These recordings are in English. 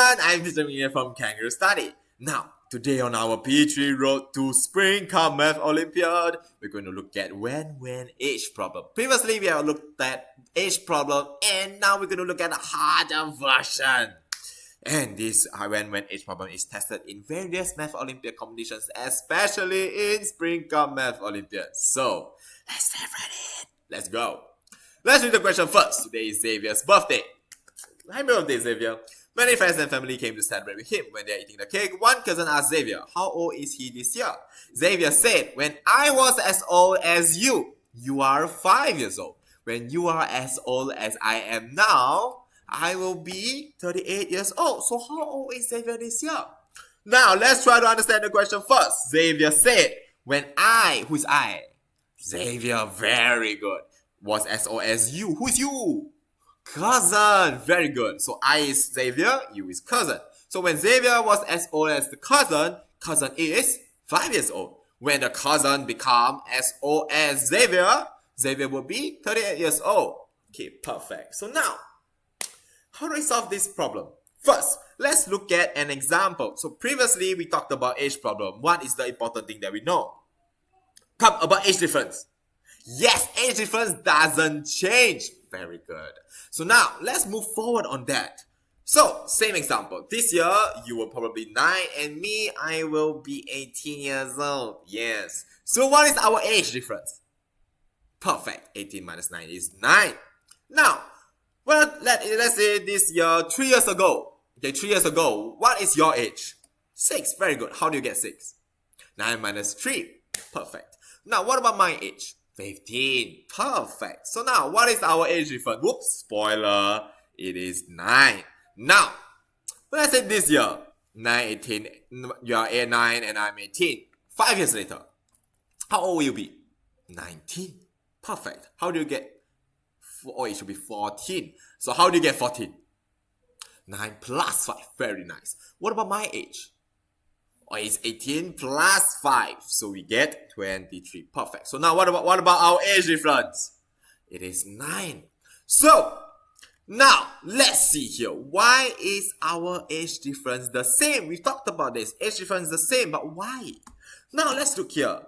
everyone, I'm Mr. Mia from Kangaroo Study. Now, today on our P3 Road to Spring Cup Math Olympiad, we're going to look at when, age problem. Previously, we have looked at age problem, and now we're going to look at a harder version. And this when age problem is tested in various Math Olympiad competitions, especially in Spring Cup Math Olympiad. So, let's dive right in. Let's go. Let's read the question first. Today is Xavier's birthday. Happy birthday, Xavier. Many friends and family came to celebrate with him. When they are eating the cake, one cousin asked Xavier, how old is he this year? Xavier said, when I was as old as you, you are 5 years old. When you are as old as I am now, I will be 38 years old. So how old is Xavier this year? Now, let's try to understand the question first. Xavier said, when I, who's I? Xavier, very good. Was as old as you. Who's you? Cousin, very good. So I is Xavier, you is cousin. So when Xavier was as old as the cousin is 5 years old. When the cousin become as old as Xavier will be 38 years old. Okay, perfect. So now, how do I solve this problem? First, let's look at an example. So previously, we talked about age problem. What is the important thing that we know? Come about age difference. Yes, age difference doesn't change. Very good. So now, let's move forward on that. So, same example. This year, you will probably 9 and me, I will be 18 years old. Yes. So what is our age difference? Perfect. 18 minus 9 is 9. Now, well, let's say this year, 3 years ago. Okay, 3 years ago, what is your age? 6. Very good. How do you get 6? 9 minus 3. Perfect. Now, what about my age? 15. Perfect. So now, what is our age difference? Whoops, spoiler. It is 9. Now, let's say this year, 9, 18, you are 9 and I'm 18. 5 years later, how old will you be? 19. Perfect. How do you get? Oh, it should be 14. So how do you get 14? 9 plus 5. Very nice. What about my age? Oh, it's 18 plus 5. So we get 23. Perfect. So now what about our age difference? It is 9. So now let's see here. Why is our age difference the same? We talked about this. Age difference is the same, but why? Now let's look here.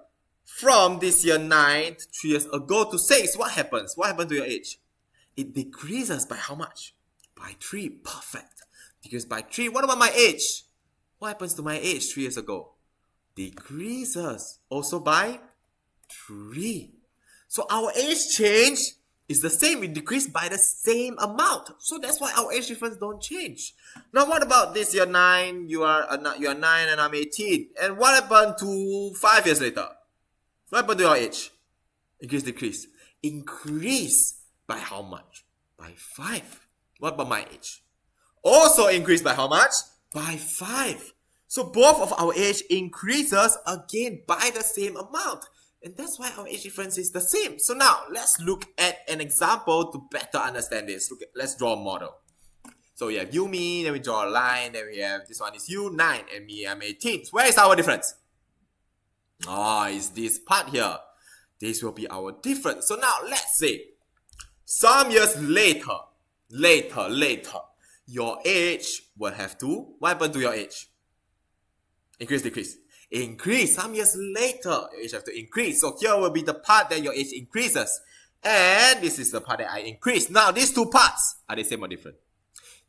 From this year 9, 3 years ago to 6, what happens? What happened to your age? It decreases by how much? By 3. Perfect. Decreases by 3. What about my age? What happens to my age 3 years ago? Decreases also by 3. So our age change is the same. We decrease by the same amount. So that's why our age difference don't change. Now what about this year 9? You are 9 and I'm 18. And what happened to 5 years later? What happened to your age? Increase, decrease. Increase by how much? By 5. What about my age? Also increase by how much? By 5. So both of our age increases again by the same amount. And that's why our age difference is the same. So now, let's look at an example to better understand this. Let's draw a model. So we have you, me, then we draw a line, then we have this one is you, 9, and me, I'm 18. So where is our difference? It's this part here. This will be our difference. So now, let's say, some years later, your age will have to, what happened to your age? Increase, decrease. Increase. Some years later, your age have to increase. So here will be the part that your age increases. And this is the part that I increase. Now, these two parts, are they same or different?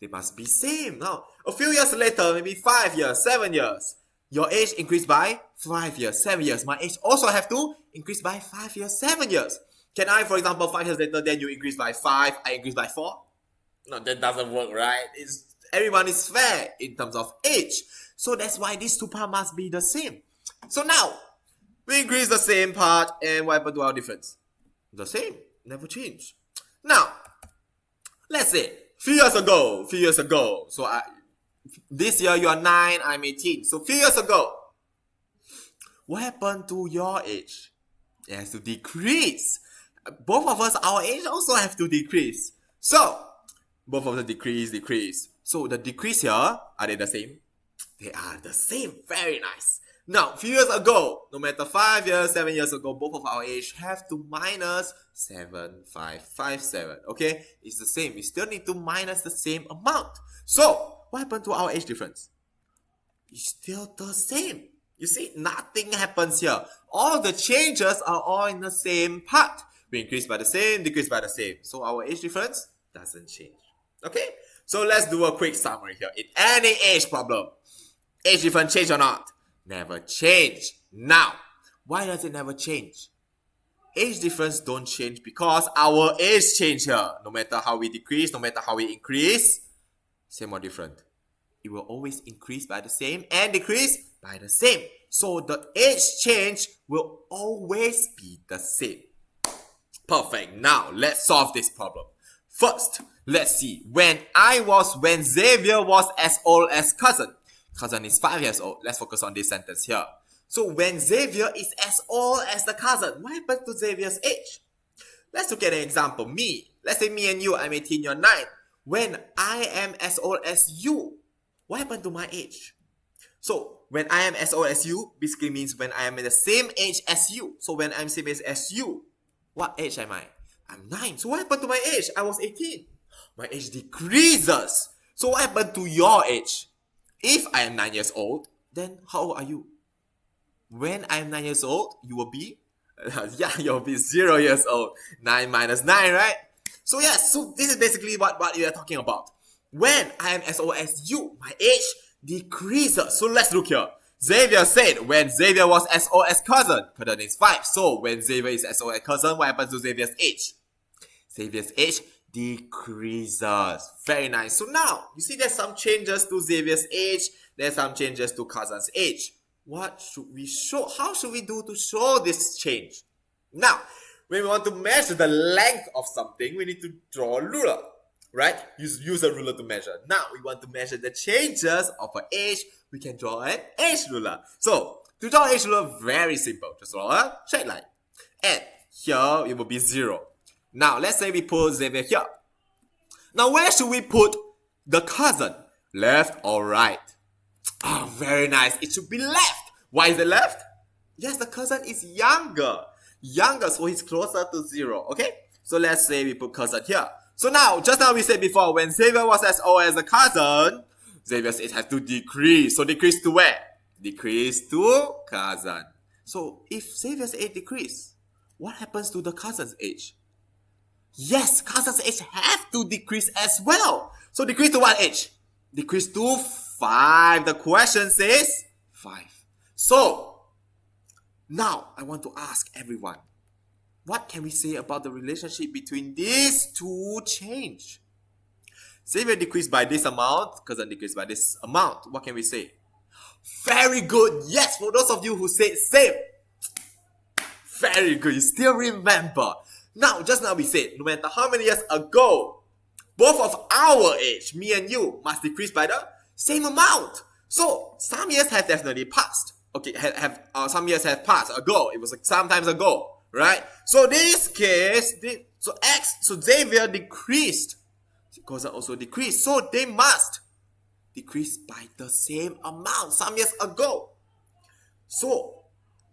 They must be same. Now, a few years later, maybe 5 years, 7 years, your age increased by 5 years, 7 years. My age also have to increase by 5 years, 7 years. Can I, for example, 5 years later, then you increase by 5, I increase by 4? No, that doesn't work, right? Everyone is fair in terms of age. So that's why these two parts must be the same. So now, we increase the same part, and what happened to our difference? The same, never change. Now, let's say, few years ago, so this year you are 9, I'm 18. So few years ago, what happened to your age? It has to decrease. Both of us, our age also have to decrease. So, both of them decrease. So the decrease here, are they the same? They are the same. Very nice. Now, few years ago, no matter 5 years, 7 years ago, both of our age have to minus 7557. Okay? It's the same. We still need to minus the same amount. So, what happened to our age difference? It's still the same. You see, nothing happens here. All the changes are all in the same part. We increase by the same, decrease by the same. So our age difference doesn't change. Okay? So let's do a quick summary here. In any age problem, age difference change or not? Never change. Now, why does it never change? Age difference don't change because our age change here. No matter how we decrease, no matter how we increase, same or different. It will always increase by the same and decrease by the same. So the age change will always be the same. Perfect. Now, let's solve this problem. First, let's see. When Xavier was as old as cousin. Cousin is 5 years old. Let's focus on this sentence here. So when Xavier is as old as the cousin, what happened to Xavier's age? Let's look at an example. Me. Let's say me and you, I'm 18, you're 9. When I am as old as you, what happened to my age? So when I am as old as you, basically means when I am in the same age as you. So when I'm same age as you, what age am I? I'm 9. So what happened to my age? I was 18. My age decreases. So what happened to your age? If I am 9 years old, then how old are you? When I am 9 years old, you will be, you'll be 0 years old. 9 minus 9, right? So yes, so this is basically what we are talking about. When I am as old as you, my age decreases. So let's look here. Xavier said when Xavier was as old as cousin is 5. So when Xavier is as old as cousin, what happens to Xavier's age? Xavier's age decreases. Very nice. So now, you see there's some changes to Xavier's age. There's some changes to cousin's age. What should we show? How should we do to show this change? Now, when we want to measure the length of something, we need to draw a ruler, right? Use a ruler to measure. Now, we want to measure the changes of an age. We can draw an age ruler. So, to draw an age ruler, very simple. Just draw a straight line. And here, it will be 0. Now, let's say we put Xavier here. Now, where should we put the cousin? Left or right? Oh, very nice. It should be left. Why is it left? Yes, the cousin is younger. So he's closer to 0. Okay? So let's say we put cousin here. So now, just now we said before, when Xavier was as old as the cousin, Xavier's age has to decrease. So decrease to where? Decrease to cousin. So if Xavier's age decrease, what happens to the cousin's age? Yes, cousin's age have to decrease as well. So decrease to what age? Decrease to 5. The question says 5. So, now I want to ask everyone, what can we say about the relationship between these two change? Xavier decreased by this amount, cousin decreased by this amount. What can we say? Very good. Yes, for those of you who said same. Very good. You still remember. Now, just now we said, no matter how many years ago, both of our age, me and you, must decrease by the same amount. So, some years have definitely passed. Okay, some years have passed ago. It was like some times ago, right? So, this case, so Xavier decreased. Cousin also decreased. So, they must decrease by the same amount some years ago. So,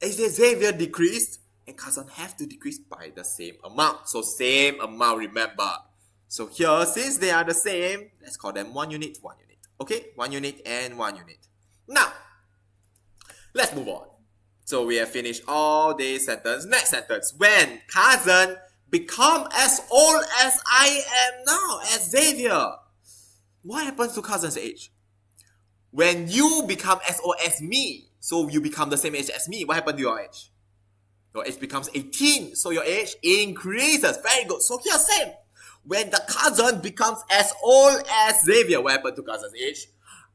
Xavier decreased, and cousin have to decrease by the same amount. So, same amount, remember. So, here, since they are the same, let's call them 1 unit, 1 unit. Okay, 1 unit and 1 unit. Now, let's move on. So we have finished all this sentence. Next sentence. When cousin become as old as I am now, as Xavier, what happens to cousin's age? When you become as old as me, so you become the same age as me, what happened to your age? Your age becomes 18, so your age increases. Very good. So here, same. When the cousin becomes as old as Xavier, what happened to cousin's age?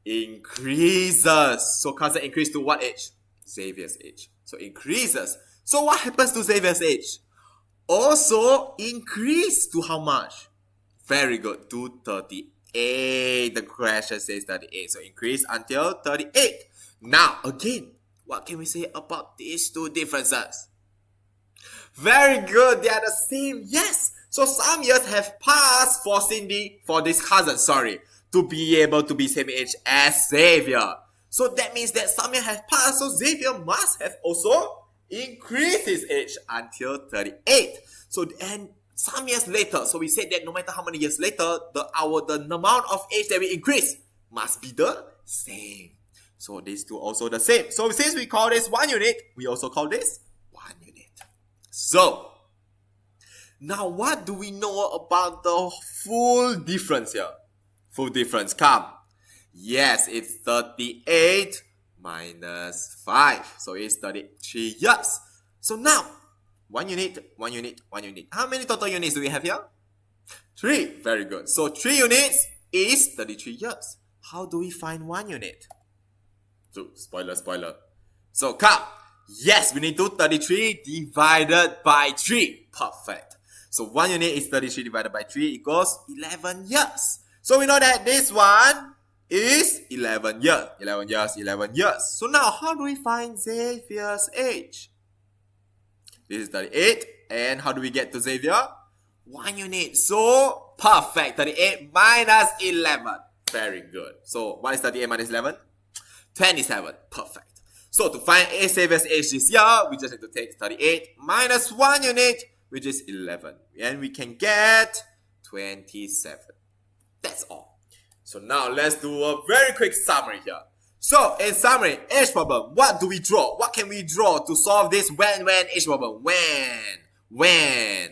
Increases. So cousin increased to what age? Xavier's age. So increases. So what happens to Xavier's age? Also increase to how much? Very good. To 38. The question says 38. So increase until 38. Now, again, what can we say about these two differences? Very good. They are the same. Yes. So some years have passed for this cousin, to be able to be same age as Xavier. So that means that some years have passed, so Xavier must have also increased his age until 38. So, and some years later, so we said that no matter how many years later, the amount of age that we increase must be the same. So these two also the same. So since we call this 1 unit, we also call this 1 unit. So now what do we know about the full difference here? Full difference, come. Yes, it's 38 minus 5. So it's 33 years. So now, 1 unit, 1 unit, 1 unit. How many total units do we have here? 3. Very good. So 3 units is 33 years. How do we find 1 unit? So, spoiler. So come. Yes, we need to 33 divided by 3. Perfect. So 1 unit is 33 divided by 3 equals 11 years. So we know that this one is 11 years. 11 years, 11 years. So now, how do we find Xavier's age? This is 38. And how do we get to Xavier? 1 unit. So, perfect. 38 minus 11. Very good. So, what is 38 minus 11? 27. Perfect. So, to find Xavier's age this year, we just need to take 38 minus 1 unit, which is 11. And we can get 27. That's all. So, now let's do a very quick summary here. So, in summary, age problem, what do we draw? What can we draw to solve this when age problem? When?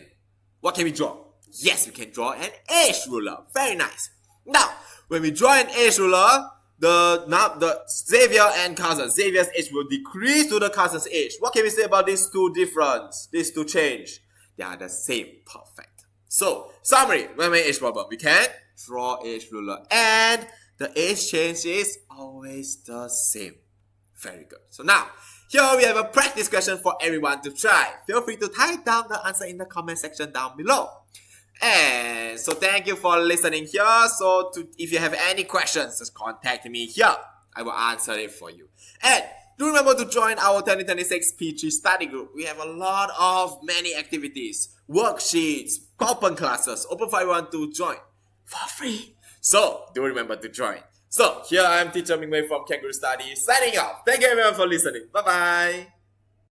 What can we draw? Yes, we can draw an age ruler. Very nice. Now, when we draw an age ruler, the Xavier and cousin, Xavier's age will decrease to the cousin's age. What can we say about these two difference? These two change? They are the same. Perfect. So, summary, when age problem, we can draw age ruler. And the age change is always the same. Very good. So now, here we have a practice question for everyone to try. Feel free to type down the answer in the comment section down below. And so thank you for listening here. So if you have any questions, just contact me here. I will answer it for you. And do remember to join our 2026 P3 study group. We have a lot of many activities, worksheets, open classes, open for everyone to join for free. So do remember to join. So here I am teacher Mingwei from Kangaroo Study signing off. Thank you everyone for listening. Bye bye.